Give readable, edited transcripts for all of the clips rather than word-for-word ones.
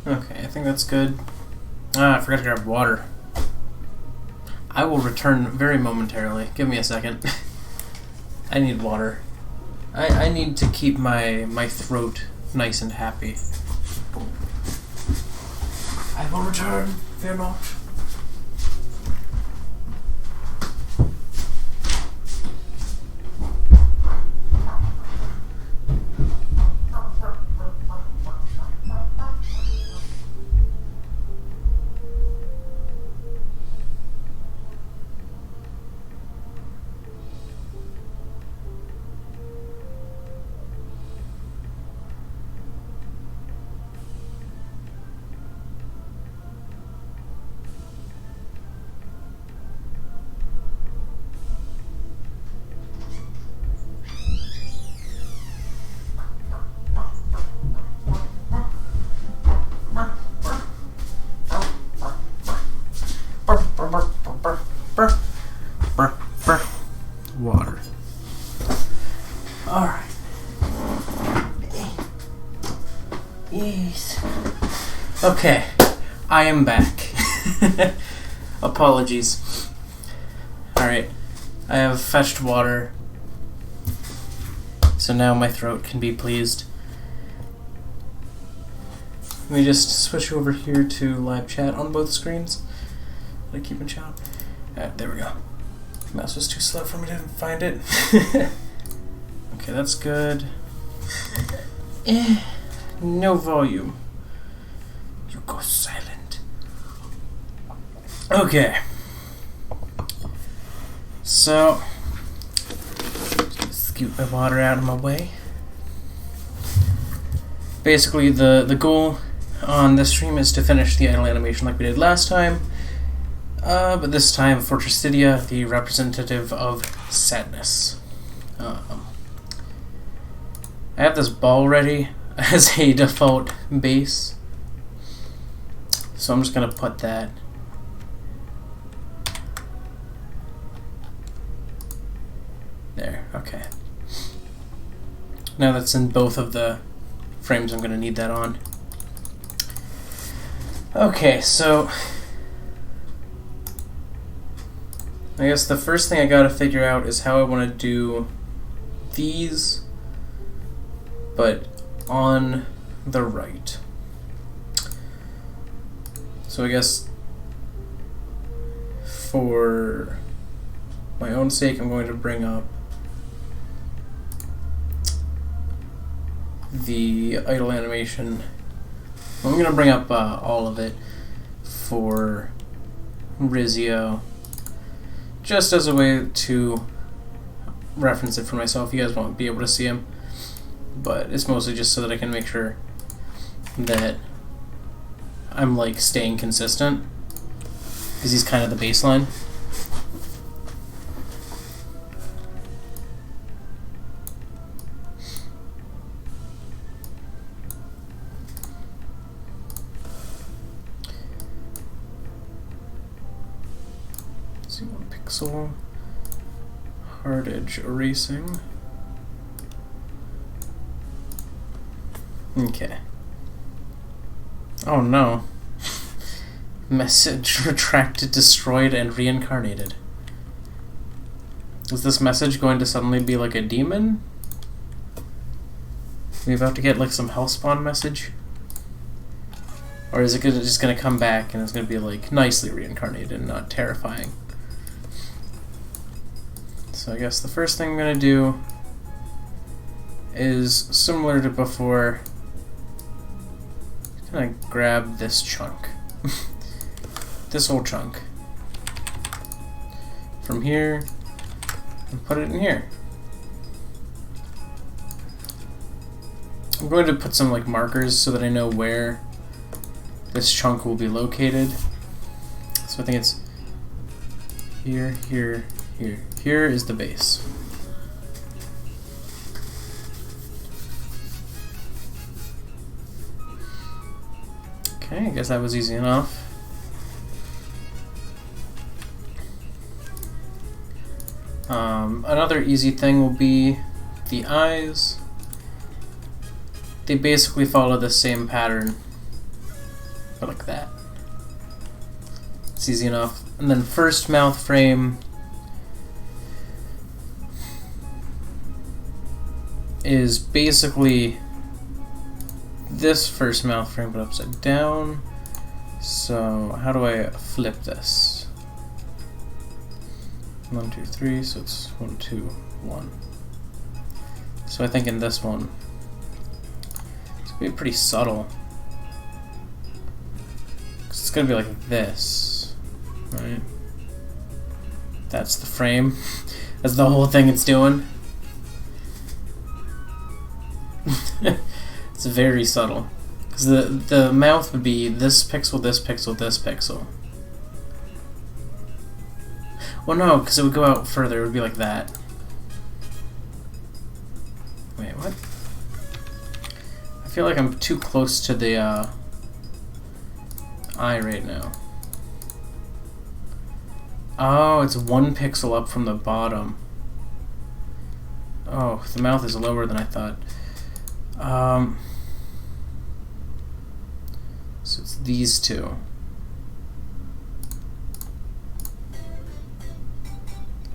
Okay, I think that's good. Ah, I forgot to grab water. I will return very momentarily. Give me a second. I need water. I need to keep my throat nice and happy. I will return. Fear not. Water. Alright. Yes. Okay. I am back. Apologies. Alright. I have fetched water. So now my throat can be pleased. Let me just switch over here to live chat on both screens. Did I keep in chat? There we go. Mouse was too slow for me to find it. Okay, that's good. No volume. You go silent. Okay. So, scoot my water out of my way. Basically, the goal on this stream is to finish the idle animation like we did last time. But this time for Tristitia, the representative of sadness. I have this ball ready as a default base, so I'm just going to put that there. Okay. Now that's in both of the frames, I'm going to need that on. Okay, so I guess the first thing I gotta figure out is how I want to do these, but on the right. So I guess for my own sake, I'm going to bring up the idle animation. I'm going to bring up all of it for Rizio, just as a way to reference it for myself. You guys won't be able to see him, but it's mostly just so that I can make sure that I'm like staying consistent, because he's kind of the baseline. Pixel hard edge erasing. Okay. Oh no. Message retracted, destroyed, and reincarnated. Is this message going to suddenly be like a demon? Are we about to get like some hellspawn message? Or is it just gonna come back and it's gonna be like nicely reincarnated and not terrifying? So I guess the first thing I'm going to do is similar to before. I'm going to grab this chunk. This whole chunk. From here and put it in here. I'm going to put some like markers so that I know where this chunk will be located. So I think it's here, here, here. Here is the base. Okay, I guess that was easy enough. Another easy thing will be the eyes. They basically follow the same pattern Or like that. It's easy enough. And then first mouth frame is basically this first mouth frame but upside down. So how do I flip this? 1, 2, 3, so it's 1, 2, 1. So I think in this one, it's gonna be pretty subtle. It's gonna be like this, right? That's the frame. That's the whole thing it's doing. It's very subtle. Because the mouth would be this pixel, this pixel, this pixel. Well, no, because it would go out further. It would be like that. Wait, what? I feel like I'm too close to the eye right now. Oh, it's 1 pixel up from the bottom. Oh, the mouth is lower than I thought. So it's these two.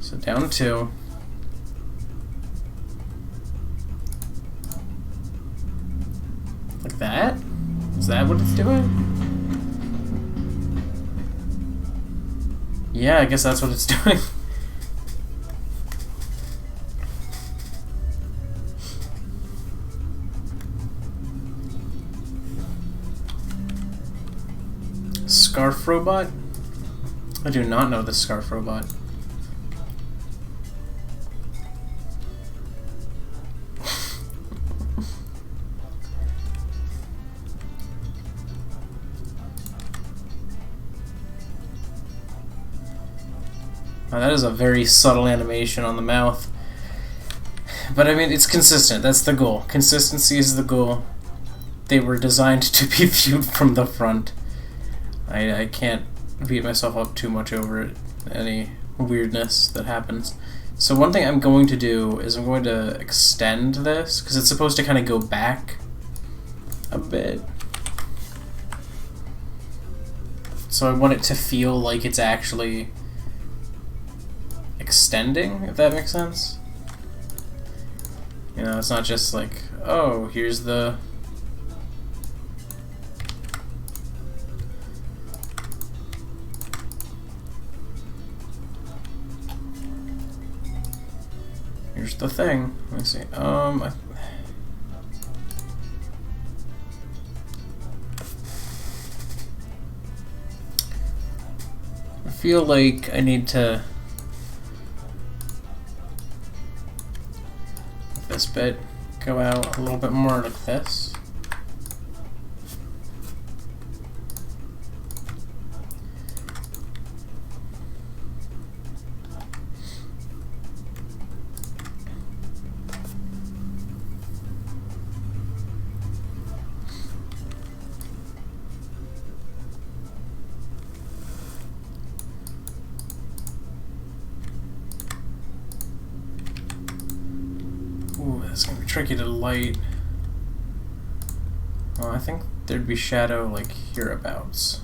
So down 2. Like that? Is that what it's doing? Yeah, I guess that's what it's doing. Scarf robot? I do not know this scarf robot. Now that is a very subtle animation on the mouth. But I mean, it's consistent. That's the goal. Consistency is the goal. They were designed to be viewed from the front. I can't beat myself up too much over it, any weirdness that happens. So one thing I'm going to do is I'm going to extend this, because it's supposed to kind of go back a bit. So I want it to feel like it's actually extending, if that makes sense. You know, it's not just like, oh, here's the... Here's the thing. Let me see. I feel like I need to make this bit go out a little bit more like this. Ooh, that's gonna be tricky to light. Well, I think there'd be shadow like hereabouts.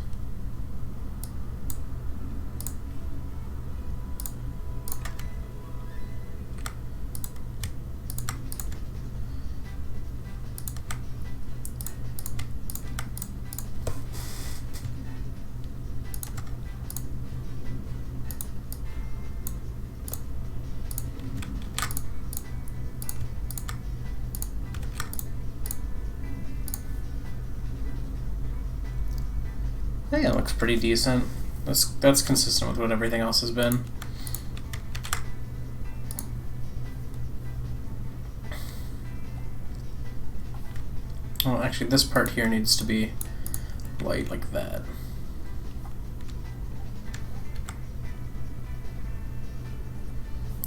I think it looks pretty decent. That's consistent with what everything else has been. Well, actually, this part here needs to be light like that.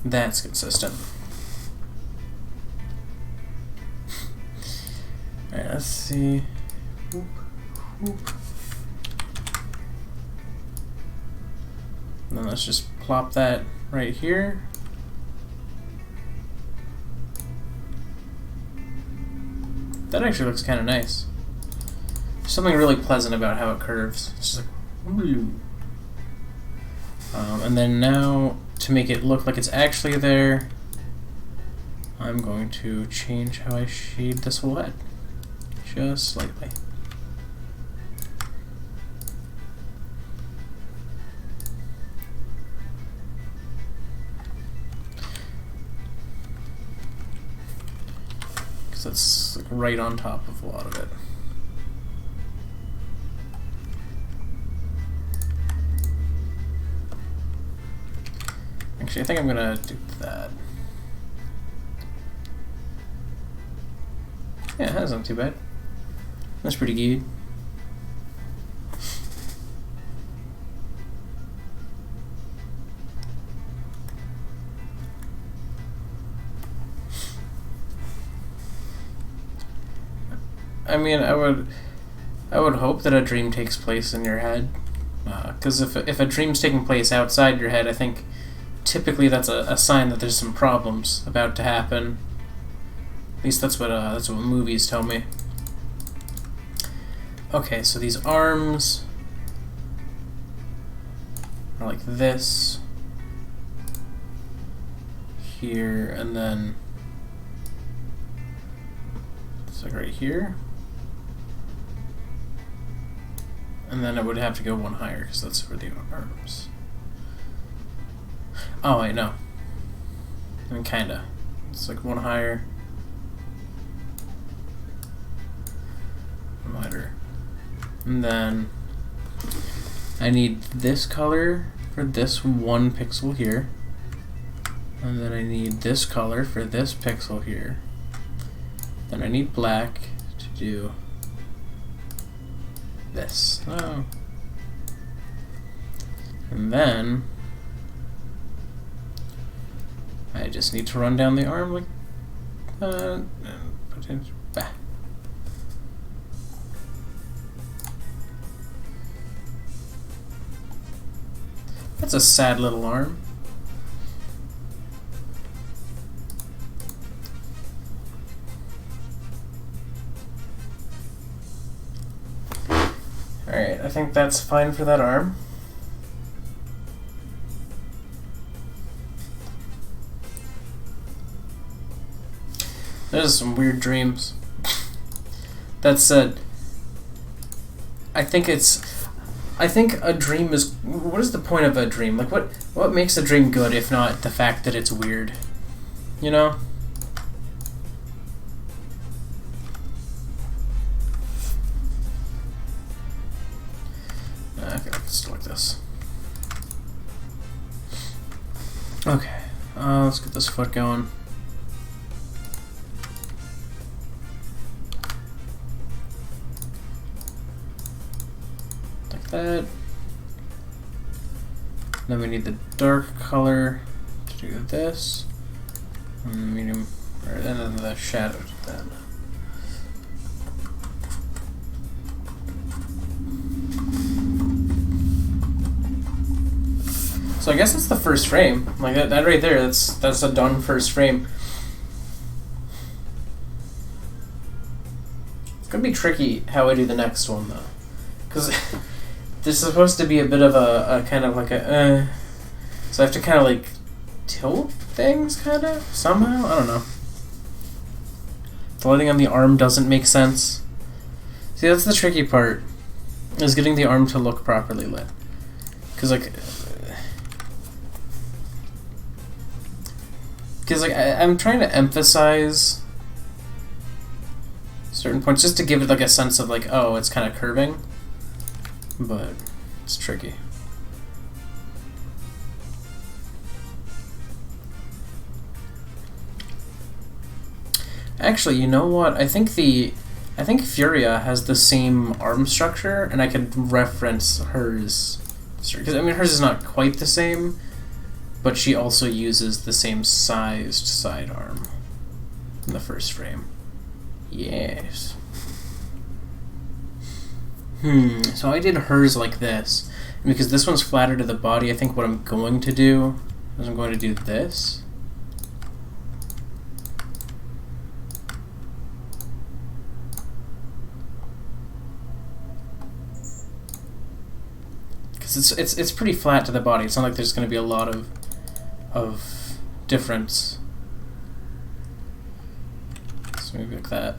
That's consistent. Alright, let's see. Whoop, whoop. And then let's just plop that right here. That actually looks kind of nice. something really pleasant about how it curves. It's just like, ooh. And then now, to make it look like it's actually there, I'm going to change how I shade this whole head, just slightly. Because that's like right on top of a lot of it. Actually, I think I'm gonna do that. Yeah, that's not too bad. That's pretty good. I mean, I would hope that a dream takes place in your head, because if a dream's taking place outside your head, I think typically that's a sign that there's some problems about to happen. At least that's what movies tell me. Okay, so these arms are like this here, and then it's like right here. And then it would have to go one higher, because that's for the arms. Oh, wait, no. I mean, kinda. It's like one higher. One lighter. And then I need this color for this one pixel here. And then I need this color for this pixel here. Then I need black to do this. Oh. And then I just need to run down the arm like and put it back. That's a sad little arm. Alright, I think that's fine for that arm. There's some weird dreams. That said, I think a dream is... What is the point of a dream? Like, what makes a dream good if not the fact that it's weird? You know? Okay, let's do like this. Okay, let's get this foot going. Like that. Then we need the dark color to do this. And the medium, and then the shadow to that. So I guess that's the first frame. Like that right there, that's a done first frame. It's gonna be tricky how I do the next one though. Because there's supposed to be a bit of a kind of like a so I have to kind of like tilt things kind of somehow. I don't know. The lighting on the arm doesn't make sense. See, that's the tricky part, is getting the arm to look properly lit. Because I'm trying to emphasize certain points just to give it like a sense of like, oh, it's kind of curving, but it's tricky. Actually, you know what? I think Furia has the same arm structure, and I could reference hers. Because I mean, hers is not quite the same, but she also uses the same sized sidearm in the first frame. Yes. So I did hers like this. And because this one's flatter to the body, I think what I'm going to do is I'm going to do this. because it's pretty flat to the body. It's not like there's going to be a lot of difference. So maybe like that.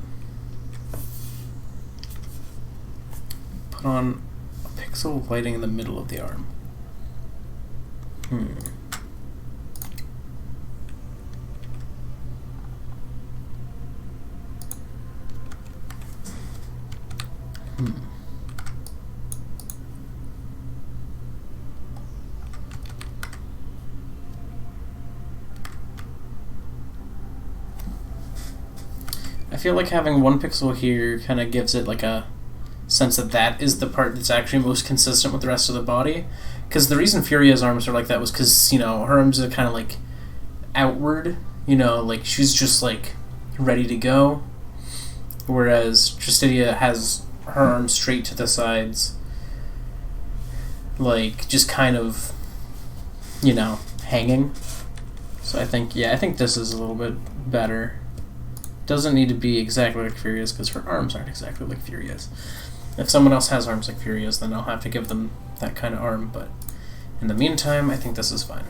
Put on a pixel of lighting in the middle of the arm. I feel like having one pixel here kind of gives it like a sense that that is the part that's actually most consistent with the rest of the body. Because the reason Furia's arms are like that was because, you know, her arms are kind of like outward, you know, like she's just like ready to go. Whereas Tristitia has her arms straight to the sides, like just kind of, you know, hanging. So I think this is a little bit better. Doesn't need to be exactly like Furia's because her arms aren't exactly like Furia's. If someone else has arms like Furia's, then I'll have to give them that kind of arm, but in the meantime, I think this is fine.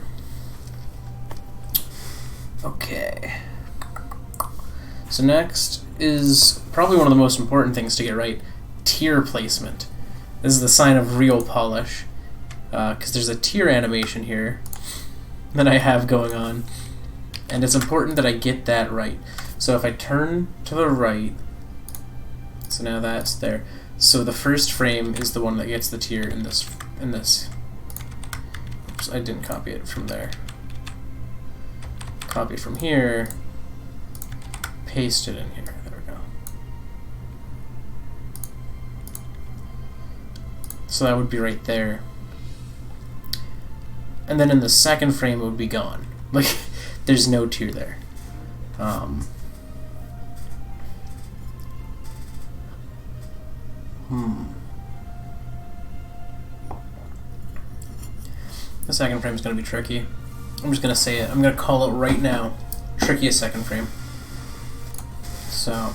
Okay. So next is probably one of the most important things to get right, tear placement. This is the sign of real polish, because there's a tear animation here that I have going on, and it's important that I get that right. So if I turn to the right, so now that's there. So the first frame is the one that gets the tear in this. Oops, I didn't copy it from there. Copy it from here, paste it in here. There we go. So that would be right there. And then in the second frame it would be gone. Like, there's no tear there. The second frame is going to be tricky. I'm just going to say it. I'm going to call it right now. Trickiest second frame. So,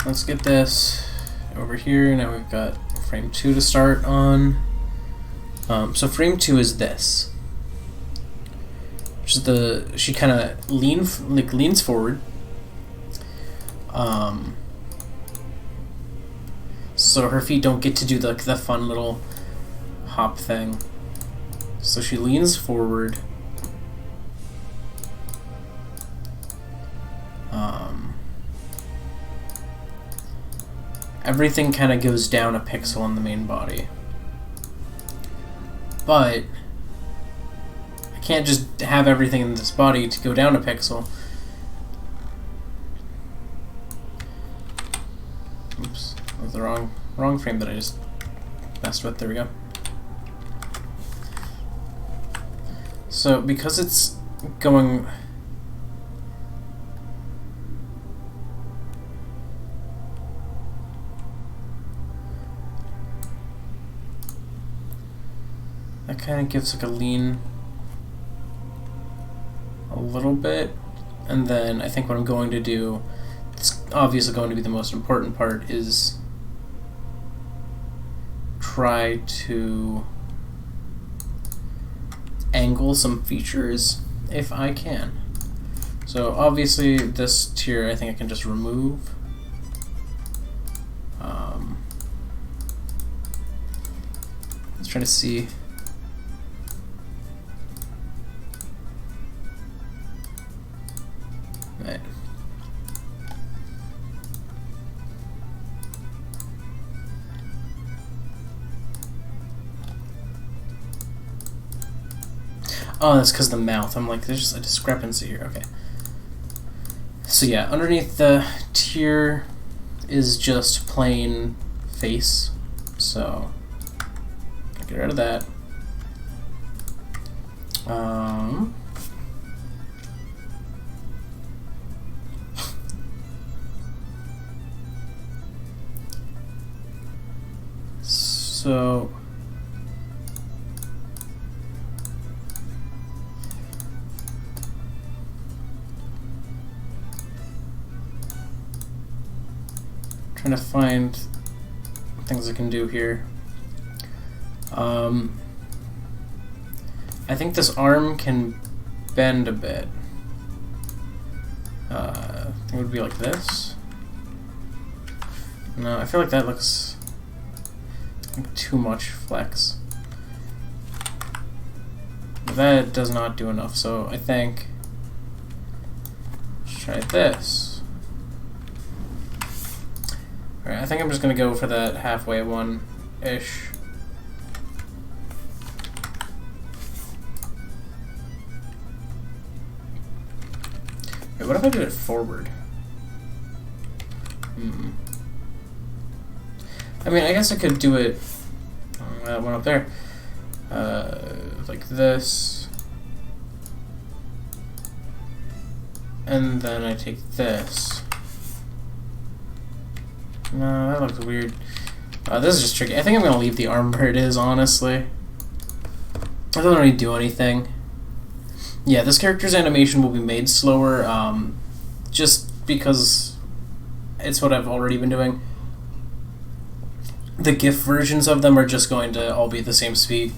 let's get this over here. Now we've got frame 2 to start on. So frame 2 is this. Which is she kind of leans forward. So her feet don't get to do the fun little hop thing. So she leans forward. Everything kind of goes down a pixel in the main body. But I can't just have everything in this body to go down a pixel. Oops, that was the wrong frame that I just messed with. There we go. So because it's going that kind of gives like a lean a little bit, and then I think what I'm going to do, it's obviously going to be the most important part, is try to angle some features if I can. So obviously this tier I think I can just remove. Let's try to see. Right. Oh, that's because the mouth. I'm like, there's just a discrepancy here. Okay. So yeah, underneath the tier is just plain face. So get rid of that. So trying to find things I can do here. I think this arm can bend a bit. I think it would be like this. No, I feel like that looks like too much flex. But that does not do enough, so I think let's try this. Alright, I think I'm just gonna go for that halfway one-ish. Wait, what if I do it forward? I mean, I guess I could do it, that one up there, like this, and then I take this. No, that looks weird. This is just tricky. I think I'm going to leave the arm where it is, honestly. It doesn't really do anything. Yeah, this character's animation will be made slower, just because it's what I've already been doing. The GIF versions of them are just going to all be at the same speed.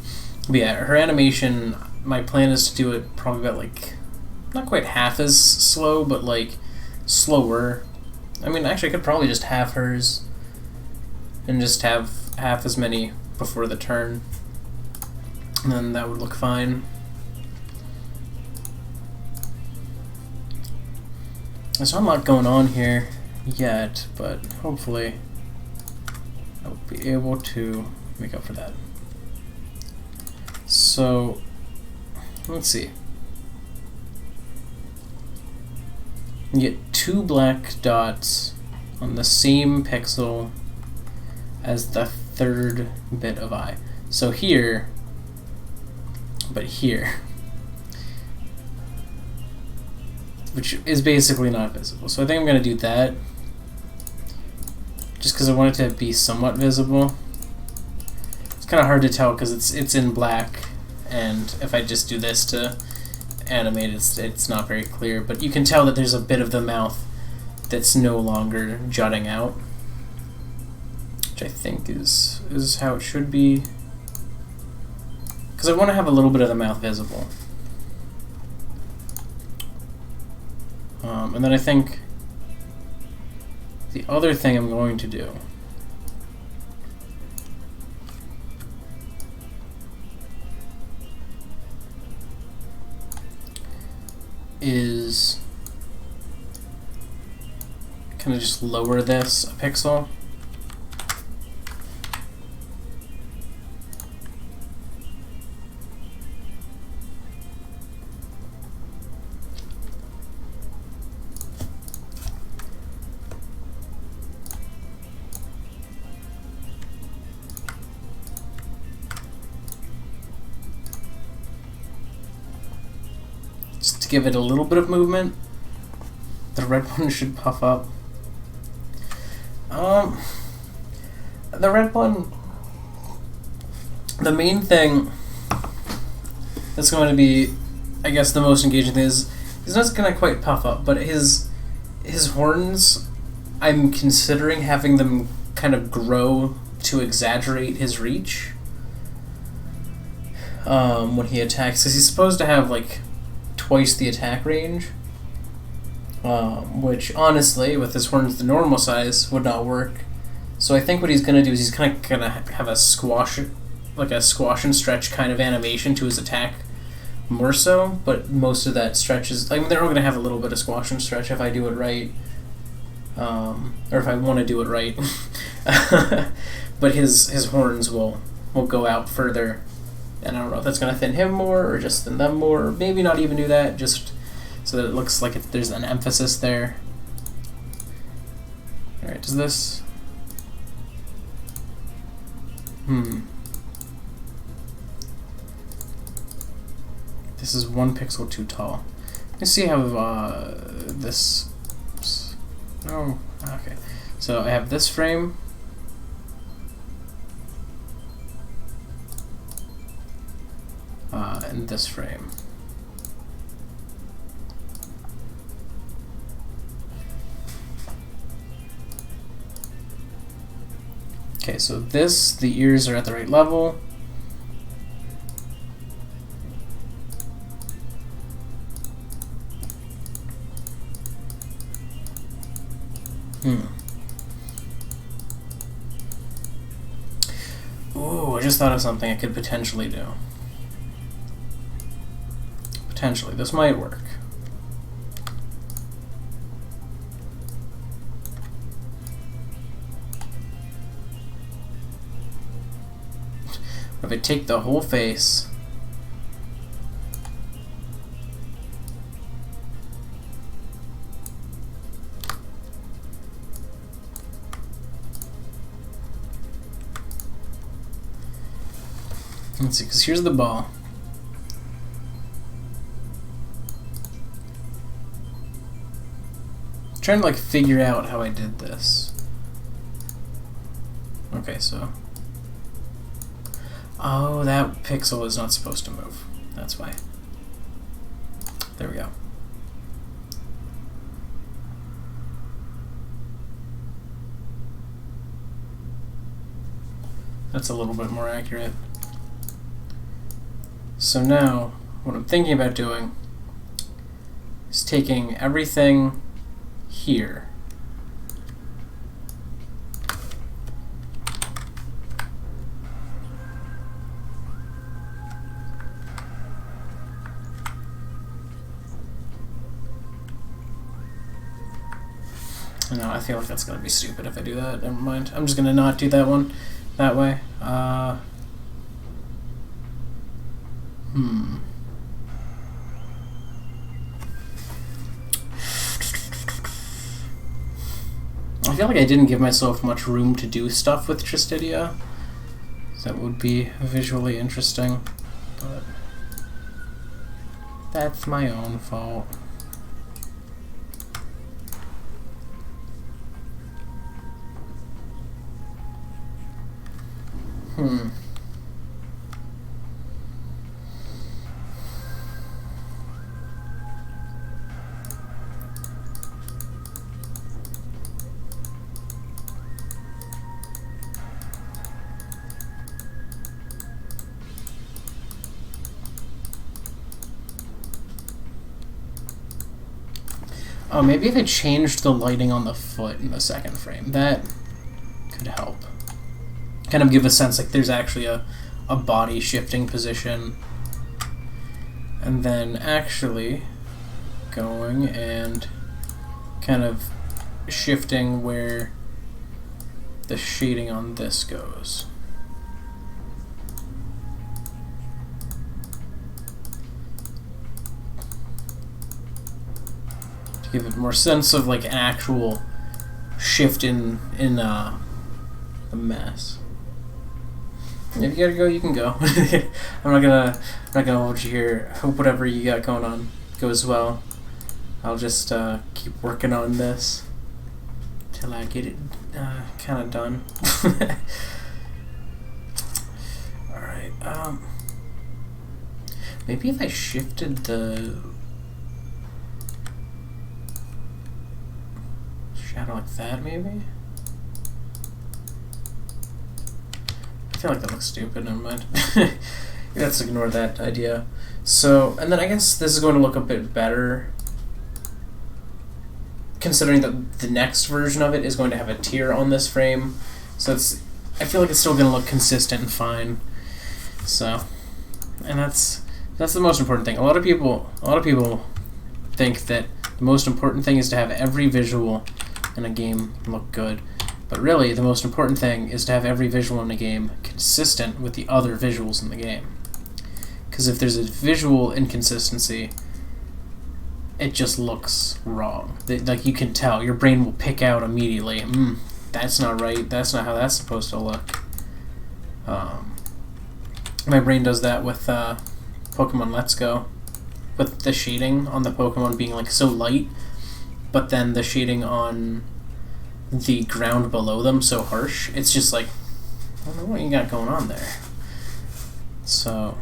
But yeah, her animation, my plan is to do it probably about, like, not quite half as slow, but, like, slower. I mean, actually, I could probably just halve hers and just have half as many before the turn. And then that would look fine. There's not a lot going on here yet, but hopefully I'll be able to make up for that. So, let's see. You get 2 black dots on the same pixel as the 3rd bit of eye. So here, but here, which is basically not visible. So I think I'm going to do that, just because I want it to be somewhat visible. It's kind of hard to tell because it's in black, and if I just do this to animate, it's not very clear. But you can tell that there's a bit of the mouth that's no longer jutting out, which I think is how it should be, because I want to have a little bit of the mouth visible. And then I think the other thing I'm going to do is kind of just lower this a pixel. Just to give it a little bit of movement. The red one should puff up. The red one, the main thing that's going to be, I guess, the most engaging thing is he's not going to quite puff up, but his horns, I'm considering having them kind of grow to exaggerate his reach when he attacks, because he's supposed to have like twice the attack range, which honestly, with his horns the normal size, would not work. So I think what he's going to do is he's kind of going to have a squash, like a squash and stretch kind of animation to his attack, more so, but most of that stretch is, I mean, they're all going to have a little bit of squash and stretch if I do it right, or if I want to do it right. But his horns will go out further, and I don't know if that's going to thin him more or just thin them more, or maybe not even do that, just so that it looks like there's an emphasis there. Alright, does this... This is 1 pixel too tall. Let's see how this... Oh, okay. So I have this frame. And this frame. Okay, so the ears are at the right level. Ooh, I just thought of something I could potentially do. Potentially, this might work. If I take the whole face, let's see, because here's the ball. I'm trying to like figure out how I did this. Okay, so. Oh, that pixel is not supposed to move. That's why. There we go. That's a little bit more accurate. So now, what I'm thinking about doing is taking everything here. No, I feel like that's gonna be stupid if I do that. Never mind. I'm just gonna not do that one that way. I feel like I didn't give myself much room to do stuff with Tristitia. That would be visually interesting, but that's my own fault. Oh, maybe if I changed the lighting on the foot in the second frame, that could help. Kind of give a sense like there's actually a body shifting position. And then actually going and kind of shifting where the shading on this goes. To give it more sense of like an actual shift in the mess. If you gotta go, you can go. I'm not gonna hold you here. Hope whatever you got going on goes well. I'll just keep working on this till I get it kind of done. All right. Maybe if I shifted the shadow like that, maybe. I feel like that looks stupid, never mind. Let's ignore that idea. So, and then I guess this is going to look a bit better, considering that the next version of it is going to have a tear on this frame. So I feel like it's still going to look consistent and fine. So, and that's the most important thing. A lot of people think that the most important thing is to have every visual in a game look good. But really, the most important thing is to have every visual in a game consistent with the other visuals in the game. Because if there's a visual inconsistency, it just looks wrong. Like you can tell, your brain will pick out immediately, that's not right, that's not how that's supposed to look. My brain does that with Pokemon Let's Go, with the shading on the Pokemon being like so light, but then the shading on the ground below them so harsh. It's just like, I don't know what you got going on there. So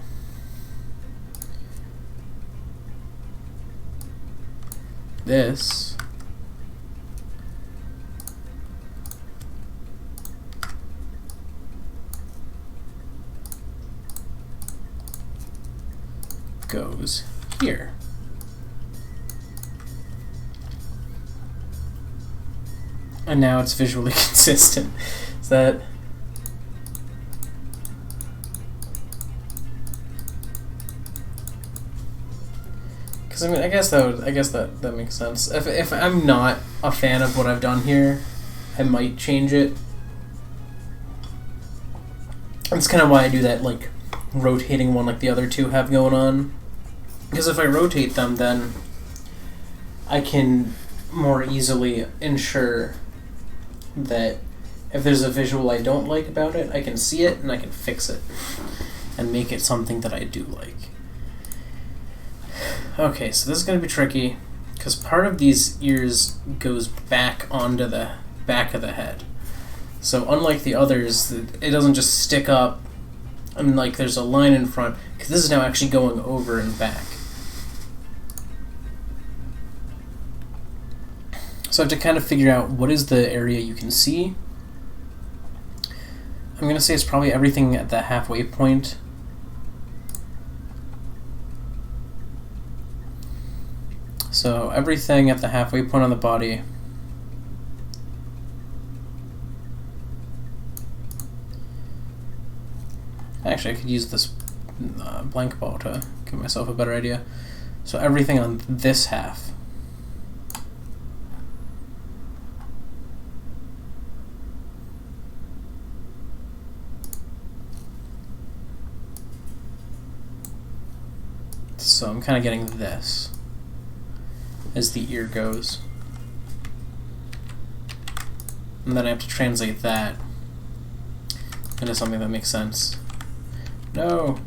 this goes here. And now it's visually consistent. Is that... Because I mean, I guess that makes sense. If I'm not a fan of what I've done here, I might change it. That's kind of why I do that, like, rotating one like the other two have going on. Because if I rotate them, then I can more easily ensure that if there's a visual I don't like about it, I can see it and I can fix it and make it something that I do like. Okay, so this is going to be tricky because part of these ears goes back onto the back of the head. So unlike the others, it doesn't just stick up and like there's a line in front, because this is now actually going over and back. So I have to kind of figure out what is the area you can see. I'm going to say it's probably everything at the halfway point. So everything at the halfway point on the body. Actually, I could use this blank ball to give myself a better idea. So everything on this half. So I'm kind of getting this as the ear goes. And then I have to translate that into something that makes sense. No!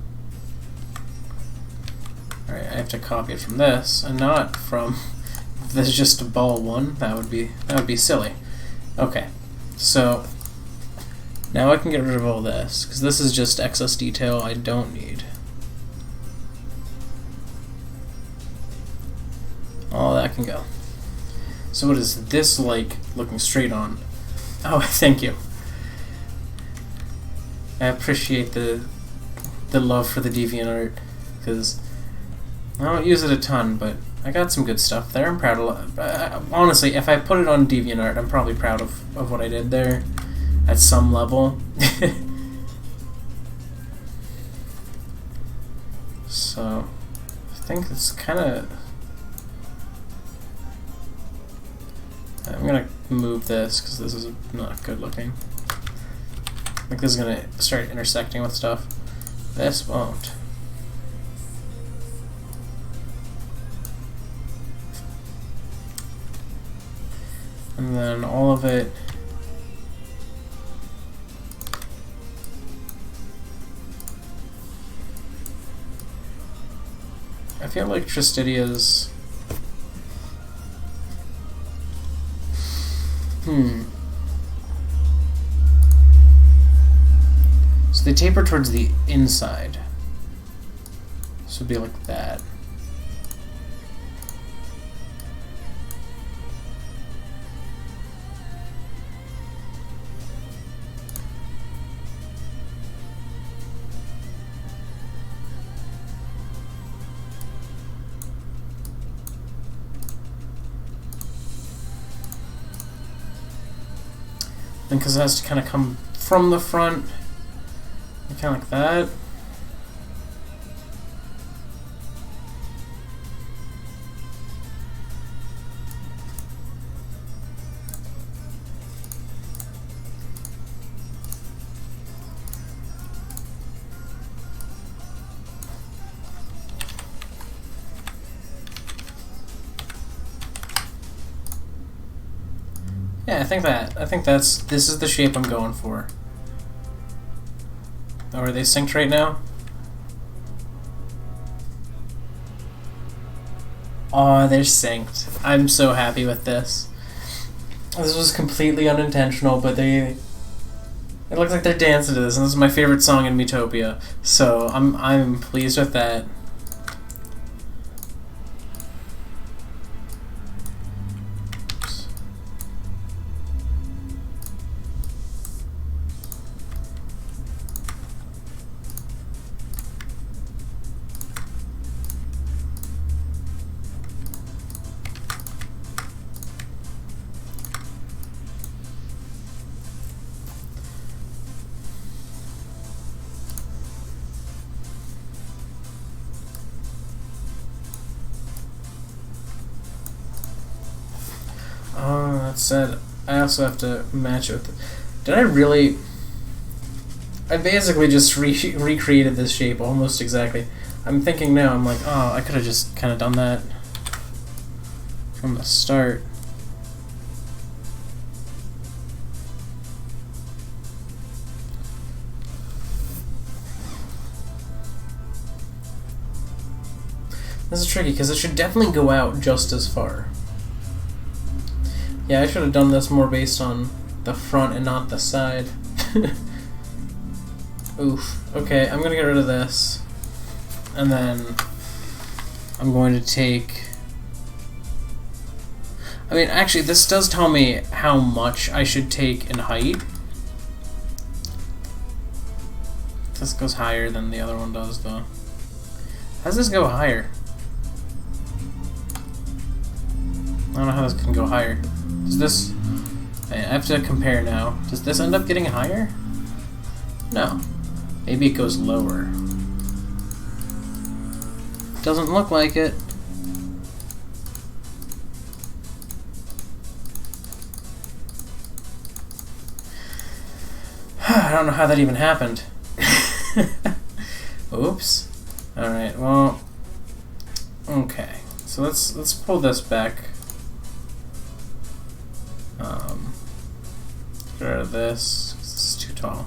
Alright, I have to copy it from this, and not from this just a ball one. That would be silly. Okay, so now I can get rid of all this, because this is just excess detail I don't need. All that can go. So what is this like looking straight on? Oh, thank you. I appreciate the love for the DeviantArt, because I don't use it a ton, but I got some good stuff there. I'm proud of honestly, if I put it on DeviantArt, I'm probably proud of what I did there at some level. So I think it's kind of... I'm gonna move this because this is not good looking. Like this is gonna start intersecting with stuff. This won't. And then all of it. I feel like Tristitia's... So they taper towards the inside. So it'd be like that. And because it has to kind of come from the front, kind of like that. Yeah, I think this is the shape I'm going for. Oh, are they synced right now? Oh, they're synced. I'm so happy with this. This was completely unintentional, but it looks like they're dancing to this, and this is my favorite song in Metopia. So I'm pleased with that. said, I also have to match it with... Did I really... I basically just recreated this shape almost exactly. I'm thinking now, I'm like, oh, I could have just kind of done that from the start. This is tricky, because it should definitely go out just as far. Yeah, I should have done this more based on the front and not the side. Oof. Okay, I'm gonna get rid of this. And then I'm going to take... I mean, actually, this does tell me how much I should take in height. This goes higher than the other one does, though. How does this go higher? I don't know how this can go higher. Does this... I have to compare now. Does this end up getting higher? No. Maybe it goes lower. Doesn't look like it. I don't know how that even happened. Oops. Alright, well... Okay. So let's pull this back. Get rid of this, 'cause this is too tall.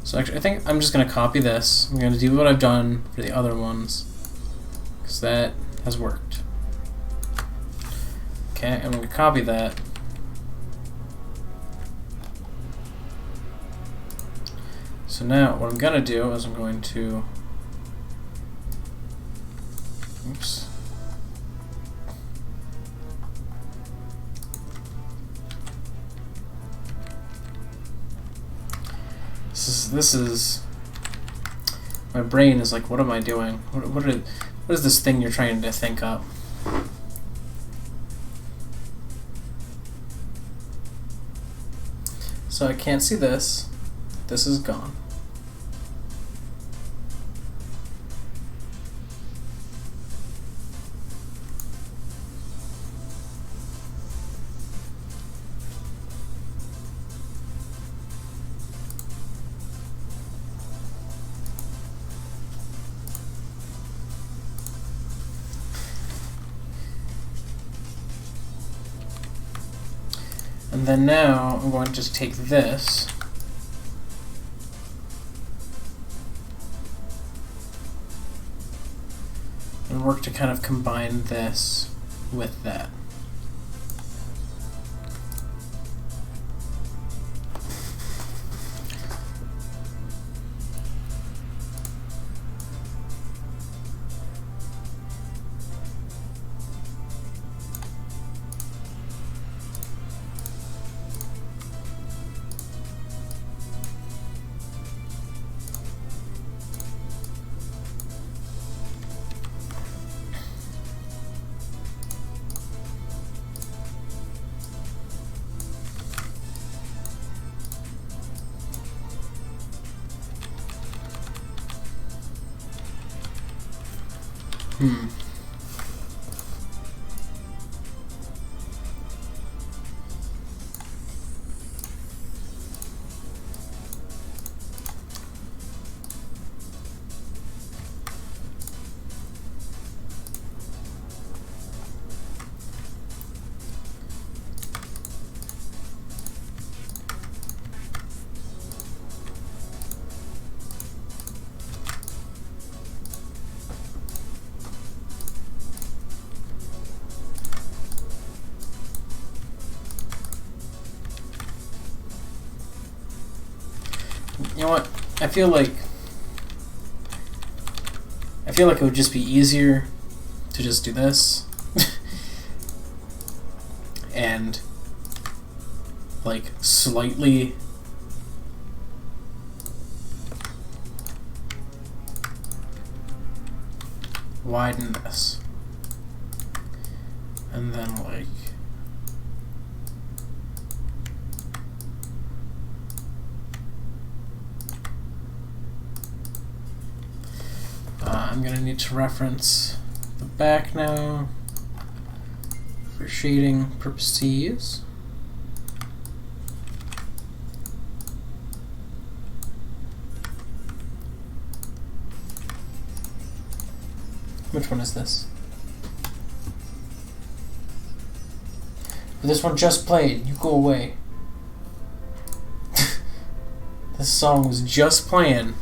So actually, I think I'm just going to copy this. I'm going to do what I've done for the other ones, because that has worked. Okay, I'm going to copy that. So now what I'm going to do is I'm going to... Oops. This is my brain is like, what am I doing? What is this thing you're trying to think up? So I can't see this. This is gone. And then now I'm going to just take this and work to kind of combine this with that. You know what? I feel like it would just be easier to just do this and like slightly widen this. and then like I'm gonna need to reference the back now for shading purposes. Which one is this? This one just played. You go away. This song was just playing.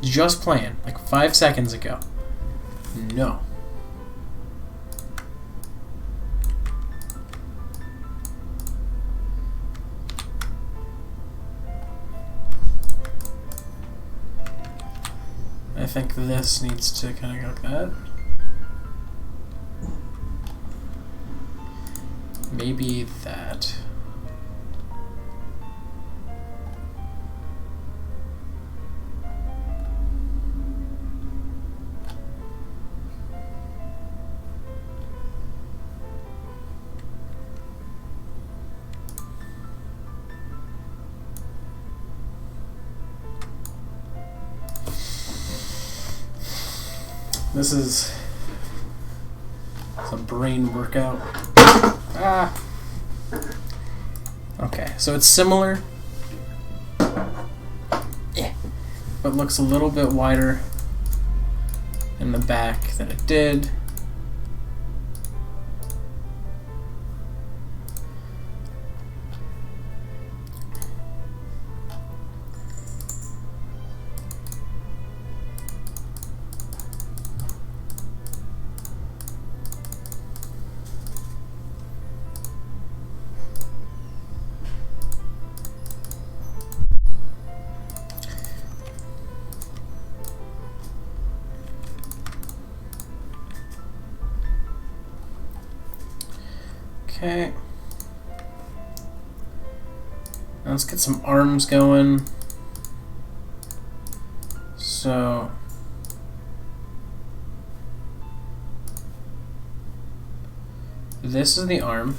Just playing. Like 5 seconds ago. No. I think this needs to kind of go like that. Maybe that. This is a brain workout. Ah. Okay, so it's similar, but looks a little bit wider in the back than it did. Okay. Now let's get some arms going. So this is the arm,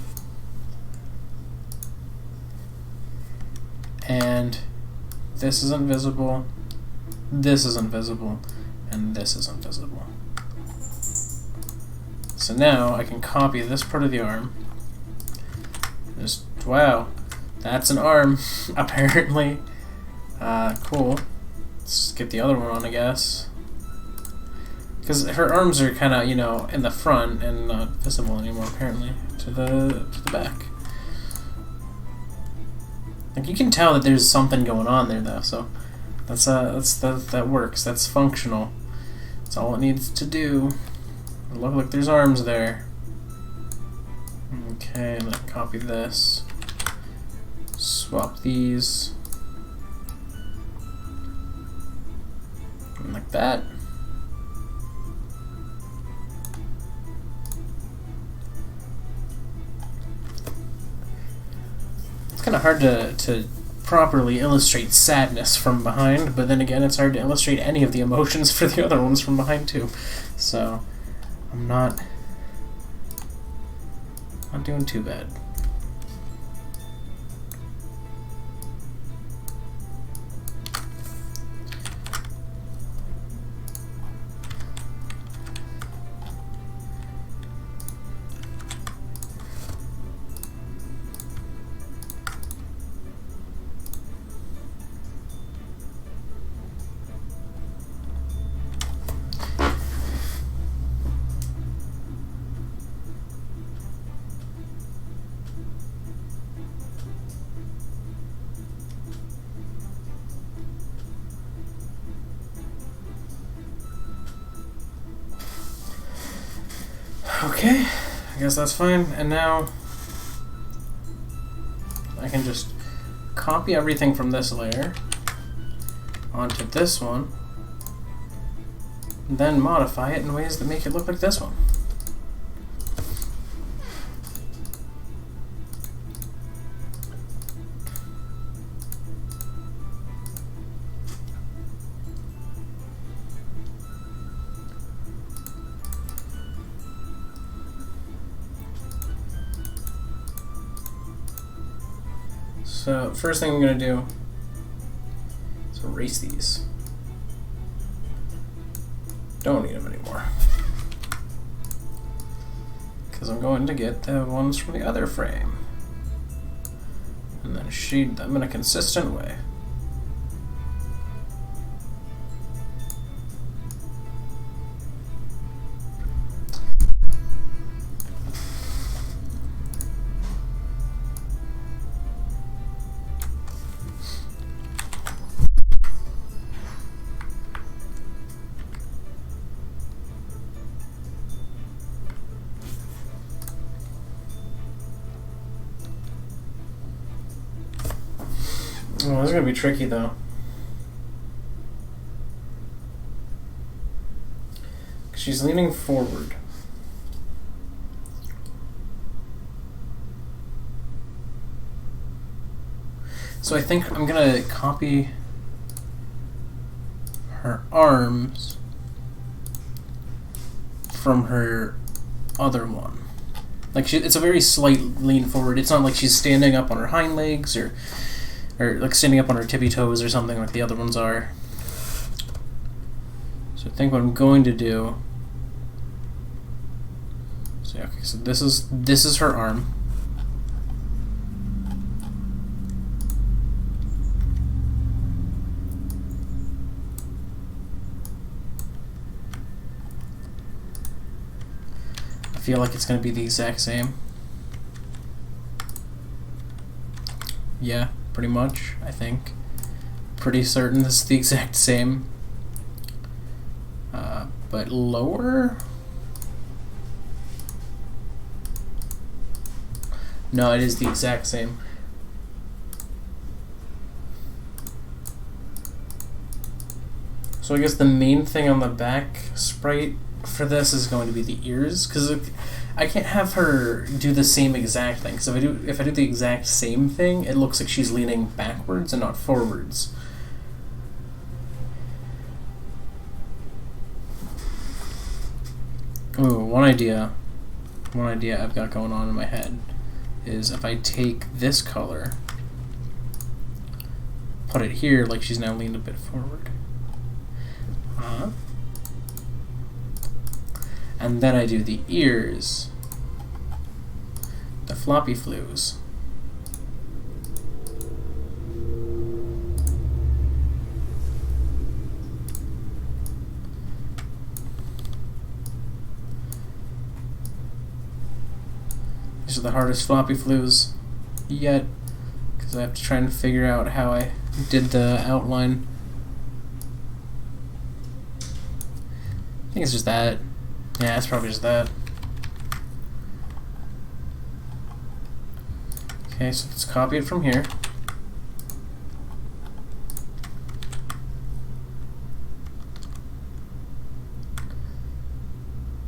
and this is invisible, this is invisible, and this is invisible. So now I can copy this part of the arm. Just, wow, that's an arm, apparently. Cool. Let's get the other one on, I guess. Because her arms are kind of, you know, in the front and not visible anymore, apparently, to the back. Like, you can tell that there's something going on there, though. So that works. That's functional. That's all it needs to do. Look like there's arms there. Okay, and then copy this. Swap these. And like that. It's kind of hard to properly illustrate sadness from behind, but then again, it's hard to illustrate any of the emotions for the other ones from behind too. So I'm not doing too bad. Okay, I guess that's fine. And now I can just copy everything from this layer onto this one, and then modify it in ways that make it look like this one. So first thing I'm going to do is erase these. Don't need them anymore. Because I'm going to get the ones from the other frame. And then shade them in a consistent way. Oh, this is going to be tricky though. She's leaning forward. So I think I'm going to copy her arms from her other one. Like it's a very slight lean forward. It's not like she's standing up on her hind legs or like standing up on her tippy toes or something like the other ones are. So I think what I'm going to do. So okay, so this is her arm. I feel like it's going to be the exact same. Yeah. Pretty much, I think. Pretty certain this is the exact same. But lower? No, it is the exact same. So I guess the main thing on the back sprite for this is going to be the ears, because I can't have her do the same exact thing. Because if I do the exact same thing, it looks like she's leaning backwards and not forwards. Ooh, one idea I've got going on in my head is if I take this color, put it here like she's now leaned a bit forward. And then I do the ears, the floppy flues. These are the hardest floppy flues yet, because I have to try and figure out how I did the outline. I think it's just that. Yeah, it's probably just that. Okay, so let's copy it from here.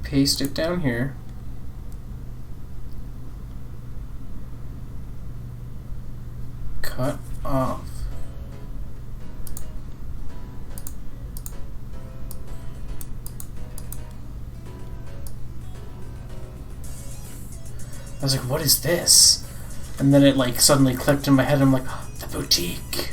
Paste it down here. Cut off. I was like, what is this? And then it like suddenly clicked in my head. I'm like, oh, the boutique.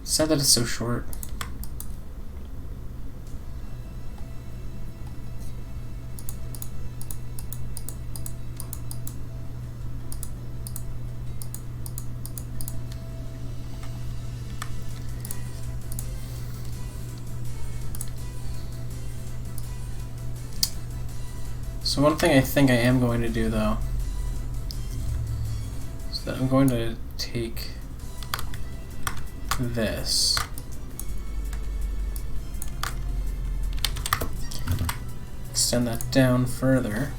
Sad that it's so short. So one thing I think I am going to do though is that I'm going to take this. Extend that down further.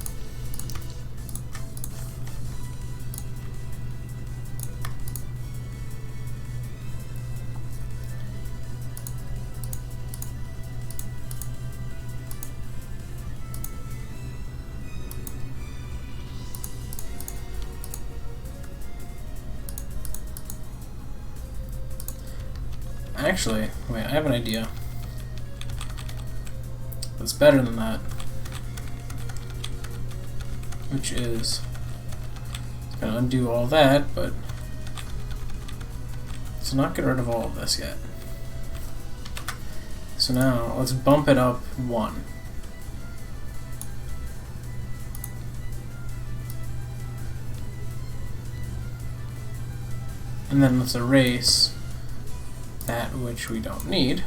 Actually, wait, I have an idea. That's better than that. Which is gonna undo all that, but let's not get rid of all of this yet. So now let's bump it up 1. And then let's erase that which we don't need.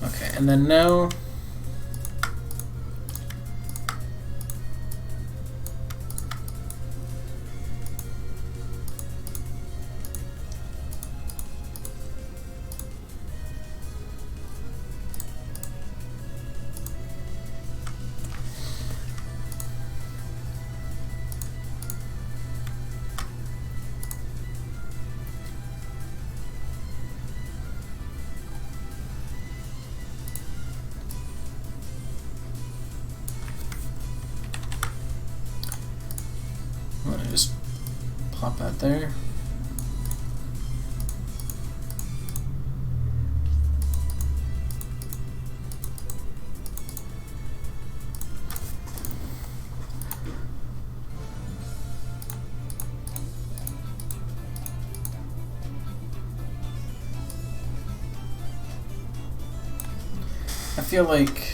Okay, and then now I'm gonna just plop that there. I feel like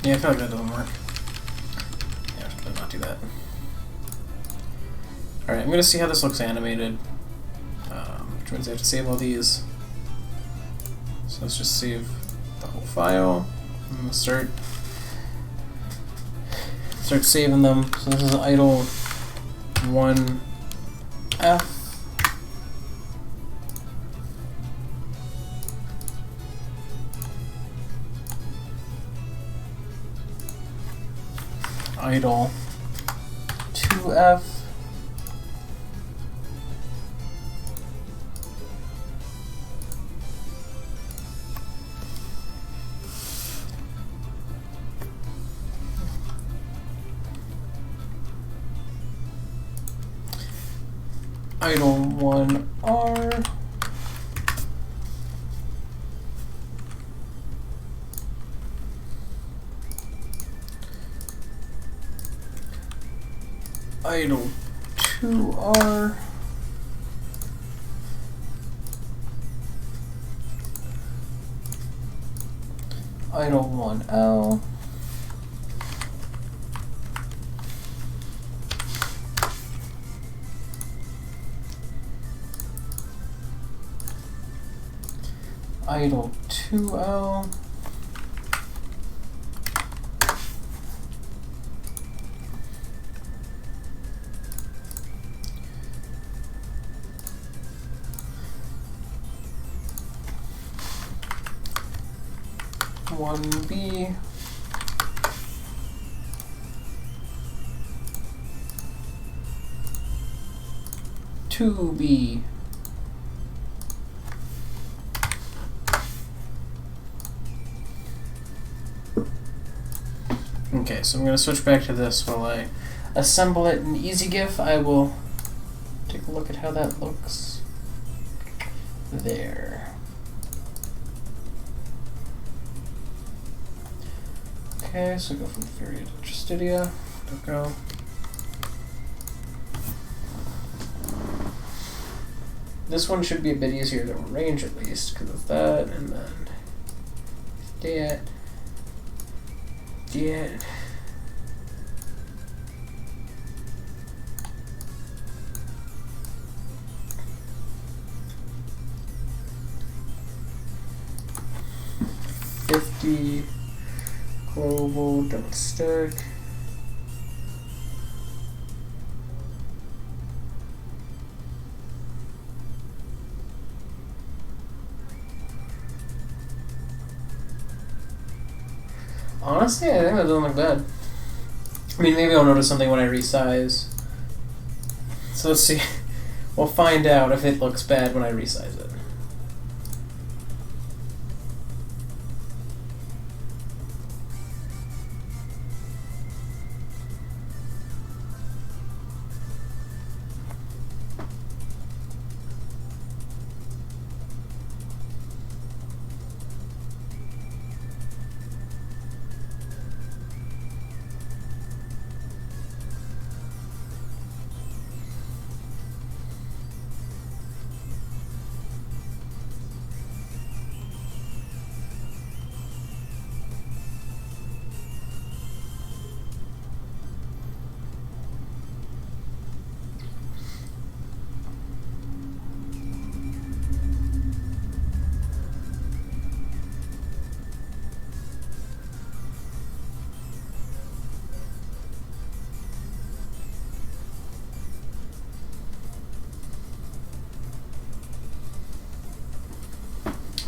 yeah, I feel like that doesn't work. Yeah, let's not do that. Alright, I'm gonna see how this looks animated. Which means I have to save all these. So let's just save the whole file. I'm gonna start saving them. So this is idle 1F. Idle 2F. Idle 1R. Idle 2R. Idle 1L. Idle 2L. One B. 2B. Okay, so I'm going to switch back to this while I assemble it in EasyGIF. I will take a look at how that looks. There. Okay, so go from Fury to Tristitia. Don't go. This one should be a bit easier to arrange at least, because of that, and then that. 50 global, don't stick. Honestly, I think that doesn't look bad. I mean, maybe I'll notice something when I resize. So let's see. We'll find out if it looks bad when I resize it.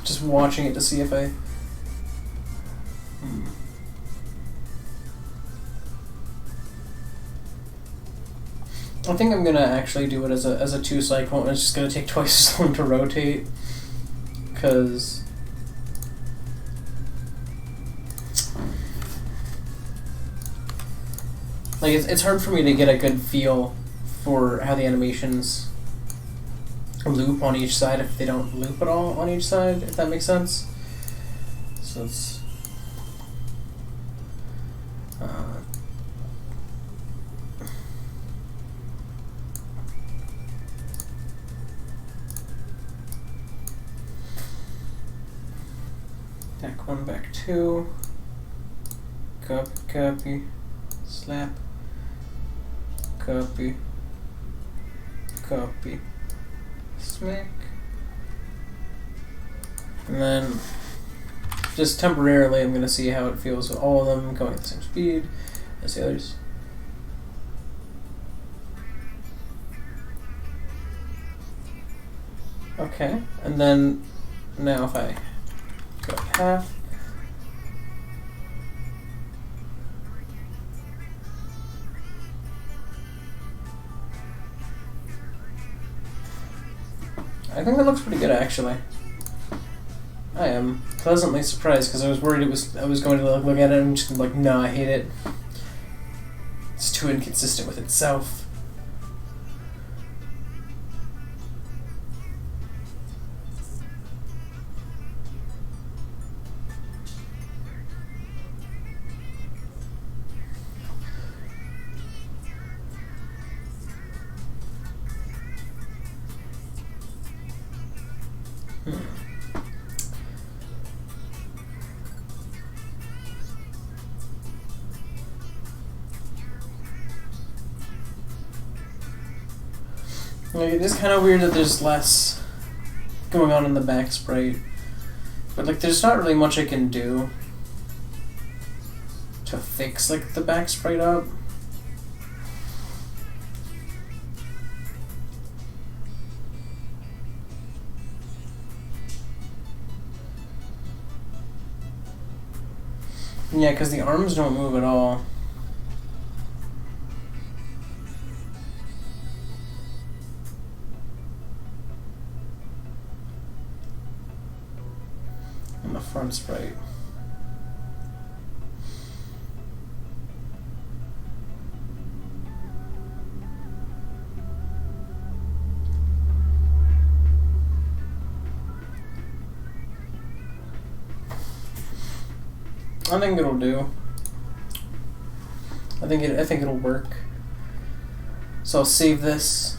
Just watching it to see if I... I think I'm gonna actually do it as a 2 cycle, and it's just gonna take twice as long to rotate, because like it's hard for me to get a good feel for how the animations loop on each side if they don't loop at all on each side, if that makes sense. So it's back 1, back 2, copy, slap, copy, smack, and then just temporarily I'm going to see how it feels with all of them going at the same speed as the others. Okay, and then now if I go half, I think that looks pretty good actually. I am pleasantly surprised because I was worried I was going to look at it and just like, no, I hate it. It's too inconsistent with itself. Like, it is kind of weird that there's less going on in the back sprite, but like there's not really much I can do to fix like the back sprite up. Yeah, because the arms don't move at all. front sprite. I think it'll do. I think it'll work. So I'll save this.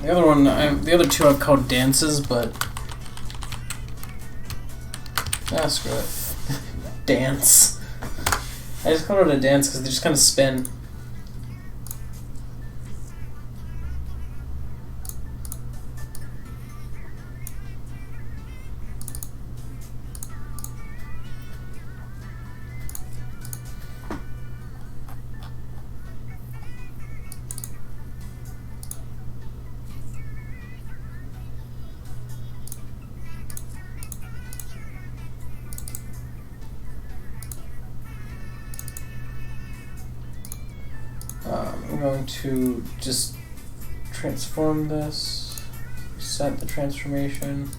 The other two I've called dances, but screw it. Dance. I just call it a dance because they just kind of spin. I'm going to just transform this, set the transformation.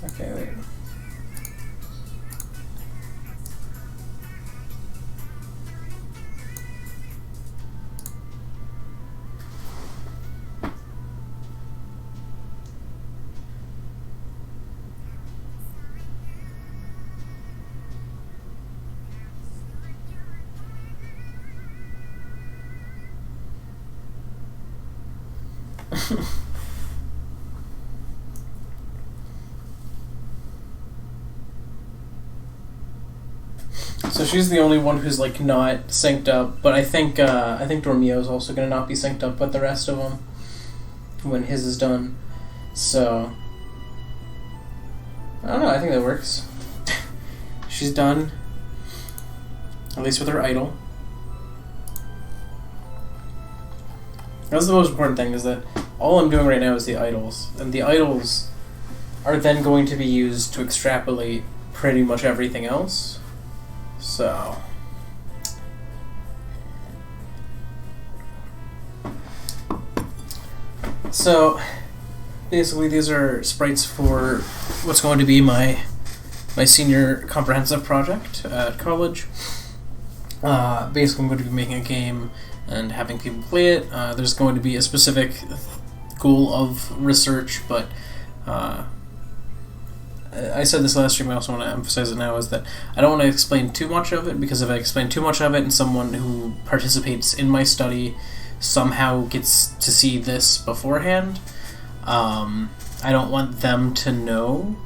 Okay, wait. So she's the only one who's like not synced up, but I think Dormio is also gonna not be synced up with the rest of them when his is done. So I don't know. I think that works. She's done, at least with her idol. That's the most important thing, is that all I'm doing right now is the idols, and the idols are then going to be used to extrapolate pretty much everything else. So basically these are sprites for what's going to be my senior comprehensive project at college. Basically I'm going to be making a game and having people play it. There's going to be a specific goal of research, but I said this last stream, I also want to emphasize it now, is that I don't want to explain too much of it, because if I explain too much of it and someone who participates in my study somehow gets to see this beforehand, I don't want them to know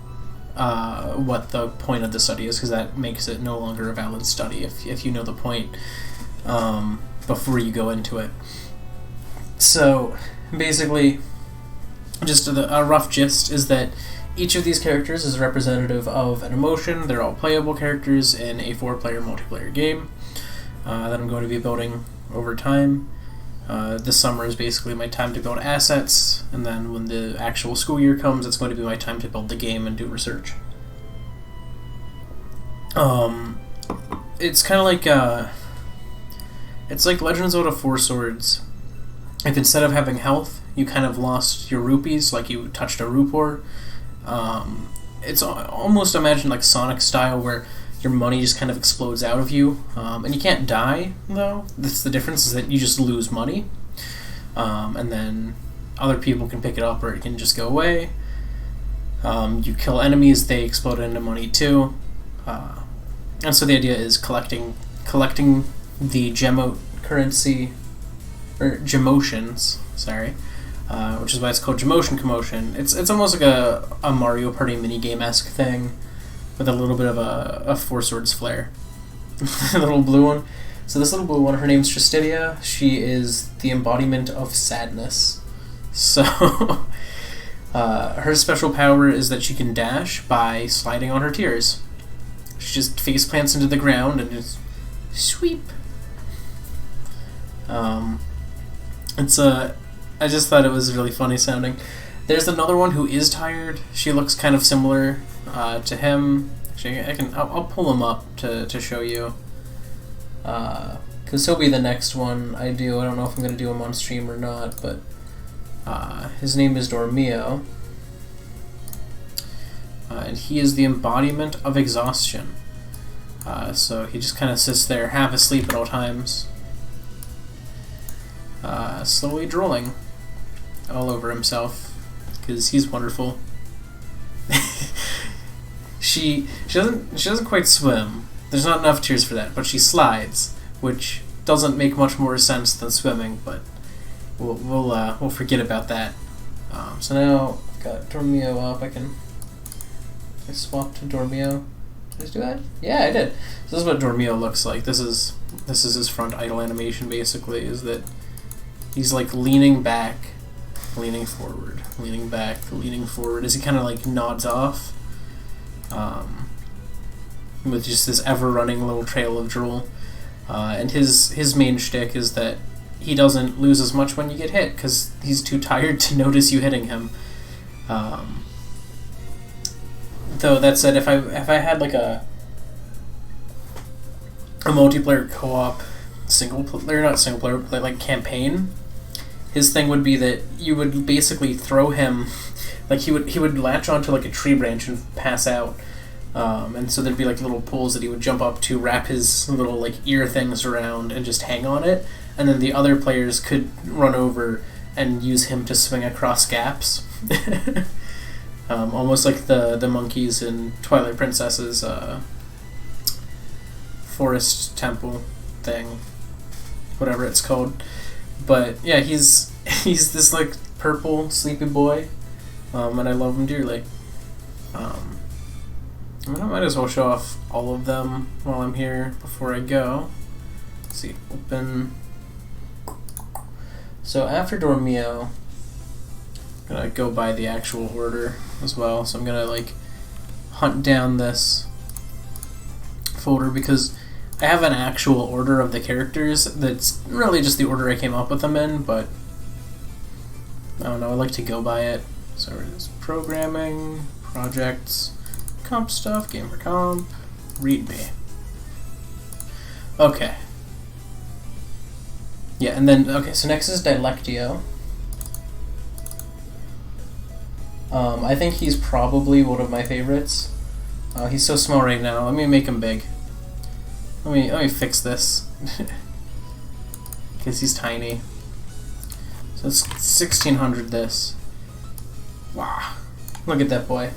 what the point of the study is, because that makes it no longer a valid study if you know the point before you go into it. So basically, just a rough gist is that each of these characters is representative of an emotion. They're all playable characters in a 4-player multiplayer game that I'm going to be building over time. This summer is basically my time to build assets, and then when the actual school year comes, it's going to be my time to build the game and do research. It's kind of like it's like Legend of Zelda 4 Swords. If instead of having health, you kind of lost your rupees, like you touched a rupor. It's almost, imagine like Sonic style, where your money just kind of explodes out of you, and you can't die, though. That's the difference, is that you just lose money, and then other people can pick it up, or it can just go away. You kill enemies, they explode into money too, and so the idea is collecting the Gemo currency, or Gemotions, sorry. Which is why it's called Commotion. It's almost like a Mario Party minigame-esque thing, with a little bit of a 4 Swords flair. The little blue one. So this little blue one, her name's Tristitia. She is the embodiment of sadness. So her special power is that she can dash by sliding on her tears. She just face plants into the ground and just sweep. It's I just thought it was really funny sounding. There's another one who is tired. She looks kind of similar to him. Actually, I'll pull him up to show you. Because he'll be the next one I do. I don't know if I'm going to do him on stream or not, but his name is Dormio. And he is the embodiment of exhaustion. So he just kind of sits there, half asleep at all times, slowly drooling all over himself, because he's wonderful. She doesn't quite swim. There's not enough tears for that, but she slides, which doesn't make much more sense than swimming. But we'll forget about that. So now I've got Dormio up. I swapped to Dormio. Did I just do that? Yeah, I did. So this is what Dormio looks like. This is his front idle animation. Basically, is that he's like leaning back, leaning forward, leaning back, leaning forward, as he kind of like nods off. With just this ever-running little trail of drool. And his main shtick is that he doesn't lose as much when you get hit, because he's too tired to notice you hitting him. Though that said, if I had like a multiplayer co-op not single player, but like campaign, his thing would be that you would basically throw him, like he would latch onto like a tree branch and pass out. And so there'd be like little poles that he would jump up to, wrap his little like ear things around, and just hang on it. And then the other players could run over and use him to swing across gaps. Almost like the monkeys in Twilight Princess's forest temple thing, whatever it's called. But yeah, he's this like purple sleepy boy, and I love him dearly. I might as well show off all of them while I'm here before I go. Let's see, open. So after Dormio, I'm gonna go by the actual order as well. So I'm gonna like hunt down this folder, because I have an actual order of the characters that's really just the order I came up with them in, but I don't know, I like to go by it. So it is programming, projects, comp stuff, game for comp, readme. Okay. Yeah, and then, okay, so next is Dilectio. I think he's probably one of my favorites. He's so small right now. Let me make him big. Let me fix this. Because he's tiny. So it's 1600 this. Wow. Look at that boy.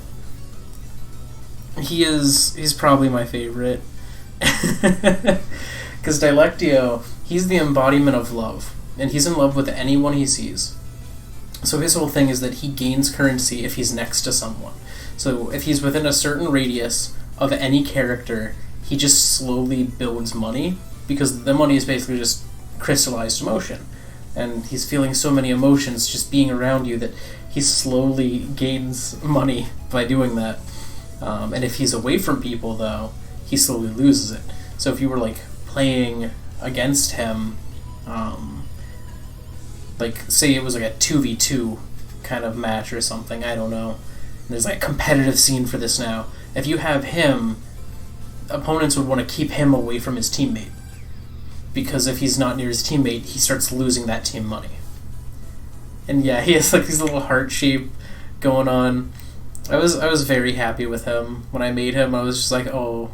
He's probably my favorite. Because Dilectio, he's the embodiment of love. And he's in love with anyone he sees. So his whole thing is that he gains currency if he's next to someone. So if he's within a certain radius of any character, he just slowly builds money, because the money is basically just crystallized emotion. And he's feeling so many emotions just being around you that he slowly gains money by doing that. And if he's away from people, though, he slowly loses it. So if you were like playing against him, like say it was like a 2v2 kind of match or something, I don't know. And there's like a competitive scene for this now. If you have him, opponents would want to keep him away from his teammate, because if he's not near his teammate, he starts losing that team money. And yeah, he has like these little heart shape going on. I was very happy with him when I made him. I was just like, oh.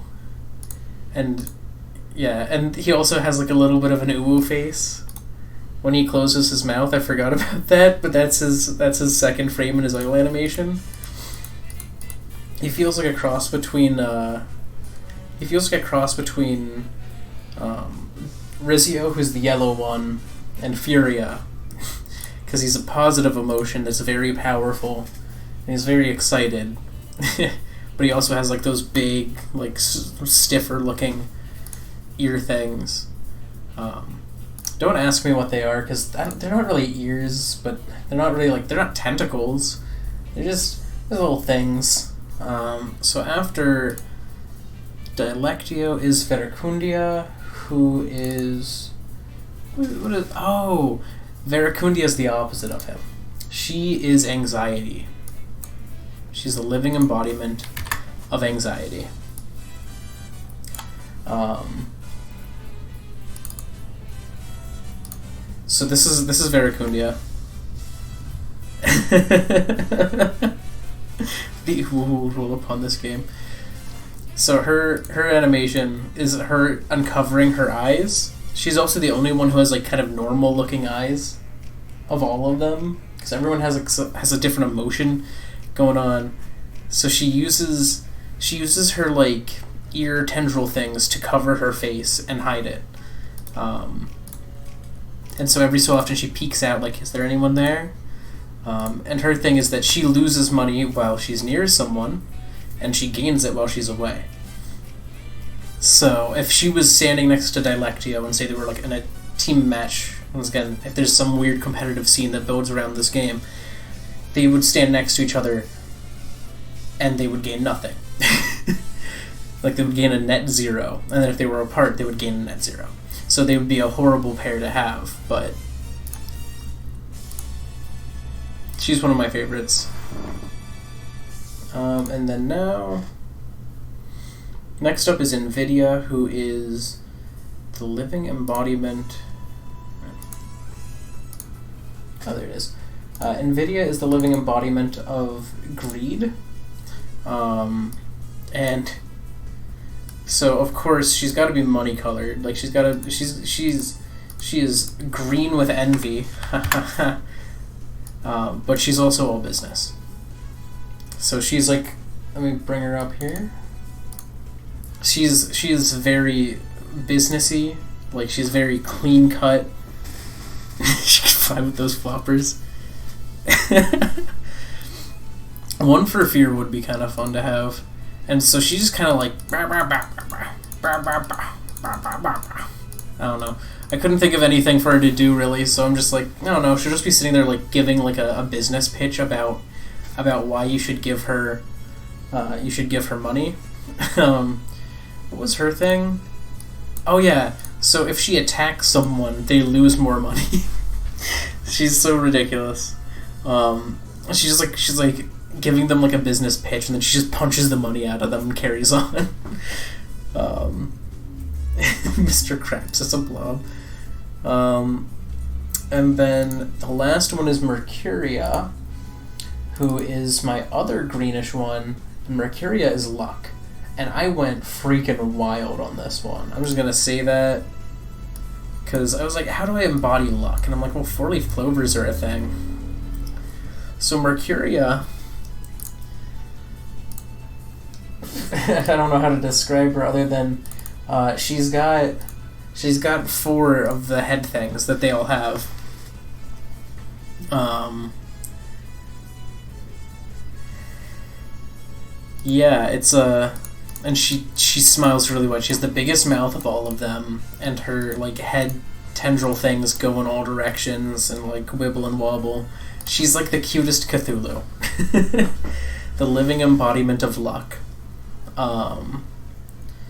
And yeah, and he also has like a little bit of an uwu face when he closes his mouth. I forgot about that, but that's his second frame in his oil animation. He feels like a cross between Rizio, who's the yellow one, and Furia, because he's a positive emotion that's very powerful, and he's very excited. But he also has like those big, like stiffer looking ear things. Don't ask me what they are, because they're not really ears, but they're not really they're not tentacles. They're just little things. So after Dilectio is Verecundia, who is... What is... Oh! Veracundia is the opposite of him. She is anxiety. She's the living embodiment of anxiety. So this is Veracundia. The who will rule upon this game. So her animation is her uncovering her eyes. She's also the only one who has like kind of normal looking eyes of all of them, because everyone has a different emotion going on. So she uses her like ear tendril things to cover her face and hide it. And so every so often she peeks out like, is there anyone there? And her thing is that she loses money while she's near someone, and she gains it while she's away. So if she was standing next to Dilectio and say they were like in a team match, once again, if there's some weird competitive scene that builds around this game, they would stand next to each other and they would gain nothing. Like they would gain a net 0, and then if they were apart, they would gain a net 0. So they would be a horrible pair to have, but she's one of my favorites. And then next up is Nvidia, who is the living embodiment. Oh, there it is. Nvidia is the living embodiment of greed. And so of course she's got to be money colored. Like she is green with envy. But she's also all business. So she's like, let me bring her up here. She is very businessy. Like she's very clean cut. She can fly with those floppers. One for fear would be kind of fun to have. And so she's just kind of like, I don't know. I couldn't think of anything for her to do really, so I'm just like, I don't know. She'll just be sitting there like giving like a business pitch about why you should give her money. What was her thing? Oh yeah. So if she attacks someone, they lose more money. She's so ridiculous. She's like giving them like a business pitch, and then she just punches the money out of them and carries on. Mr. Krabs is a blob. And then the last one is Mercuria, who is my other greenish one. And Mercuria is luck. And I went freaking wild on this one. I'm just going to say that because I was like, how do I embody luck? And I'm like, well, 4-leaf clovers are a thing. So Mercuria, I don't know how to describe her other than she's got 4 of the head things that they all have. Yeah, it's and she smiles really wide. She has the biggest mouth of all of them, and her like head tendril things go in all directions and like wibble and wobble. She's like the cutest Cthulhu. The living embodiment of luck.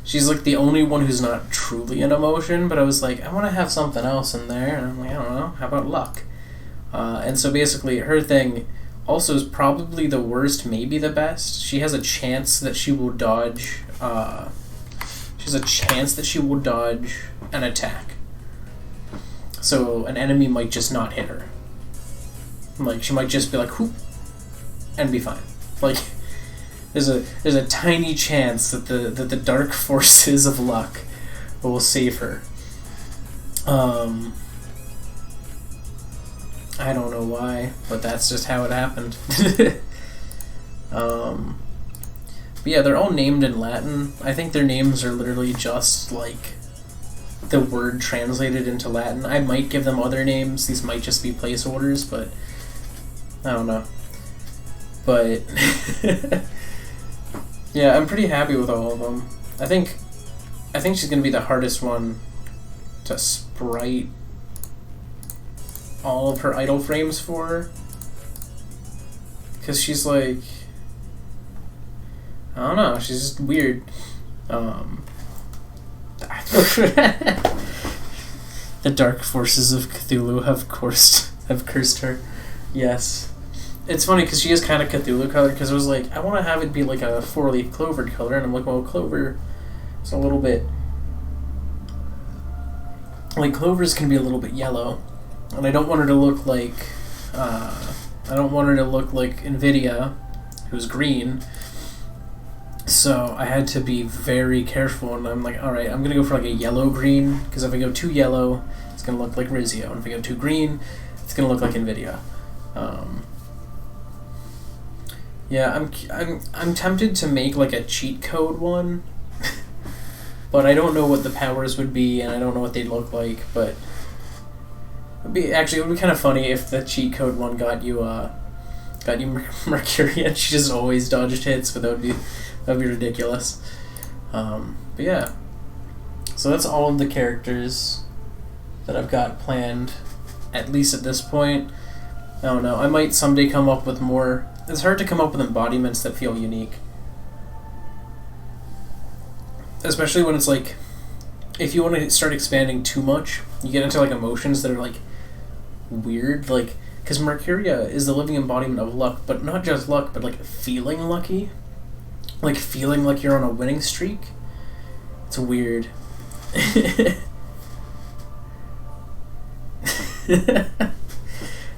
She's like the only one who's not truly an emotion, but I was like, I want to have something else in there, and I'm like, I don't know, how about luck? And so basically her thing also is probably the worst, maybe the best. She has a chance that she will dodge an attack. So an enemy might just not hit her. Like she might just be like, whoop, and be fine. Like there's a tiny chance that the dark forces of luck will save her. I don't know why, but that's just how it happened. But yeah, they're all named in Latin. I think their names are literally just like the word translated into Latin. I might give them other names. These might just be placeholders, but I don't know. But yeah, I'm pretty happy with all of them. I think she's gonna be the hardest one to sprite all of her idle frames for, because she's like, I don't know, she's just weird. The dark forces of Cthulhu have cursed her. Yes. It's funny because she is kind of Cthulhu color, because I was like, I want to have it be like a 4-leaf clovered color, and I'm like, well, clover is a little bit... Like, clovers can be a little bit yellow, and I don't want her to look like... Nvidia, who's green, so I had to be very careful, and I'm like, alright, I'm going to go for like a yellow-green, because if I go too yellow, it's going to look like Rizio, and if I go too green, it's going to look like Nvidia. Yeah, I'm tempted to make like a cheat code one, but I don't know what the powers would be, and I don't know what they'd look like. But it would be kind of funny if the cheat code one got you Mercury, and she just always dodged hits, but that would be ridiculous. But yeah, so that's all of the characters that I've got planned, at least at this point. I don't know. I might someday come up with more. It's hard to come up with embodiments that feel unique. Especially when it's like, if you want to start expanding too much, you get into like emotions that are like weird, like, because Mercuria is the living embodiment of luck, but not just luck, but like feeling lucky. Like feeling like you're on a winning streak. It's weird.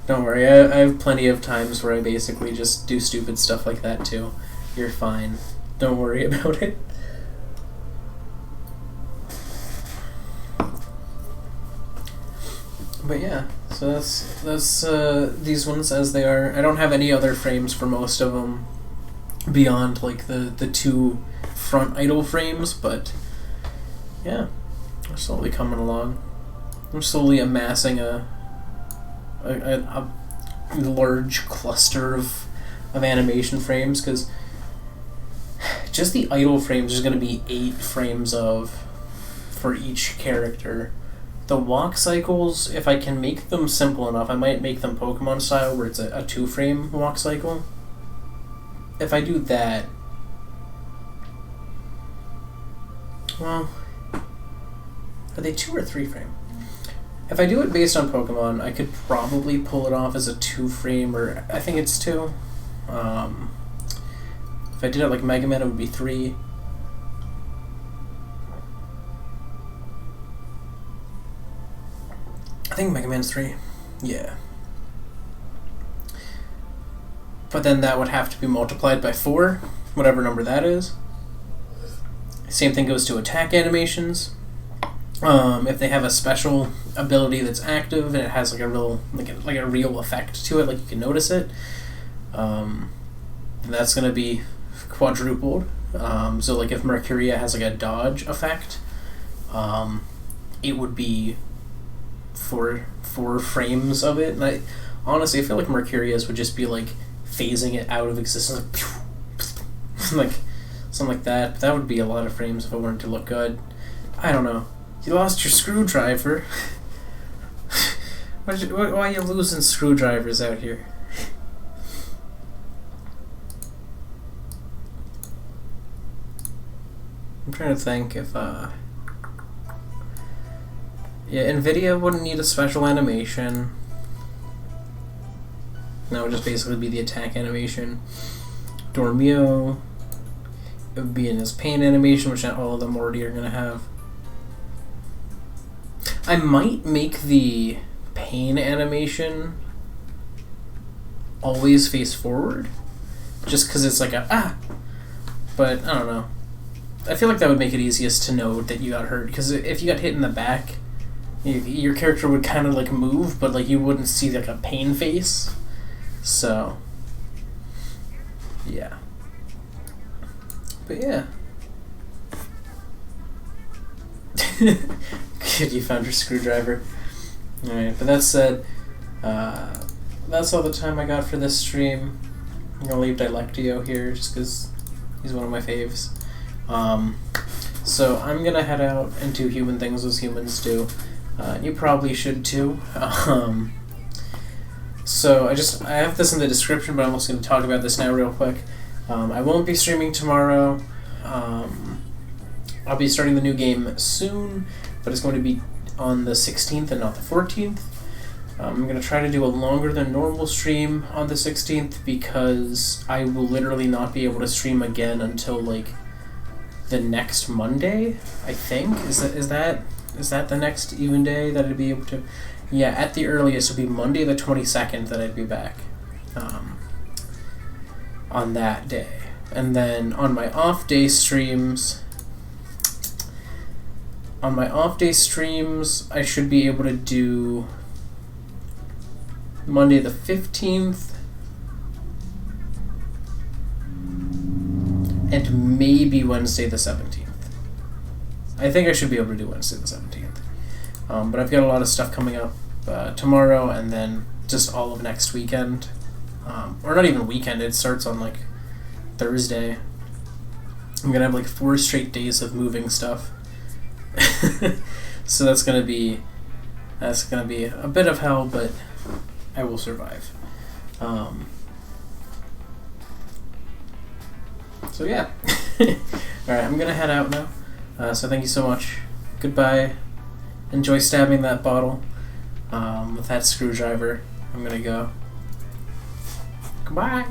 Don't worry, I have plenty of times where I basically just do stupid stuff like that too. You're fine. Don't worry about it. But yeah, so that's these ones as they are. I don't have any other frames for most of them beyond like the two front idle frames, but yeah, we're slowly coming along. I'm slowly amassing a large cluster of animation frames, because just the idle frames is going to be 8 frames for each character. The walk cycles, if I can make them simple enough, I might make them Pokemon style where it's a 2-frame walk cycle. If I do that, well, are they 2 or 3-frame? If I do it based on Pokemon, I could probably pull it off as a 2-frame, or I think it's 2. If I did it like Mega Man, it would be 3. I think Mega Man's 3. Yeah. But then that would have to be multiplied by 4, whatever number that is. Same thing goes to attack animations. If they have a special ability that's active and it has like a real effect to it, like you can notice it, that's going to be quadrupled. So like if Mercuria has like a dodge effect, it would be 4 frames of it. And I honestly feel like Mercuria's would just be like phasing it out of existence, like something like that. But that would be a lot of frames if it wanted to look good. I don't know. You lost your screwdriver. Why are you losing screwdrivers out here? I'm trying to think if yeah, Nvidia wouldn't need a special animation. That would just basically be the attack animation. Dormio, it would be in his pain animation, which not all of them already are going to have. I might make the pain animation always face forward, just because it's like but I don't know. I feel like that would make it easiest to know that you got hurt, because if you got hit in the back, your character would kind of like move, but like you wouldn't see like a pain face. So yeah. But yeah. Good, you found your screwdriver. Alright, but that said, that's all the time I got for this stream. I'm gonna leave Dilectio here just because he's one of my faves. So I'm gonna head out and do human things as humans do. You probably should too. So I have this in the description, but I'm also going to talk about this now real quick. I won't be streaming tomorrow. I'll be starting the new game soon, but it's going to be on the 16th and not the 14th. I'm going to try to do a longer than normal stream on the 16th because I will literally not be able to stream again until like the next Monday, I think. Is that the next even day that I'd be able to? Yeah, at the earliest it would be Monday the 22nd that I'd be back on that day. And then on my off day streams, I should be able to do Monday the 15th and maybe Wednesday the 17th. I think I should be able to do Wednesday the 17th. But I've got a lot of stuff coming up tomorrow and then just all of next weekend. Or not even weekend, it starts on like Thursday. I'm gonna have like 4 straight days of moving stuff. So that's gonna be a bit of hell, but I will survive. So yeah. Alright, I'm gonna head out now. So thank you so much. Goodbye. Enjoy stabbing that bottle with that screwdriver. I'm gonna go. Goodbye.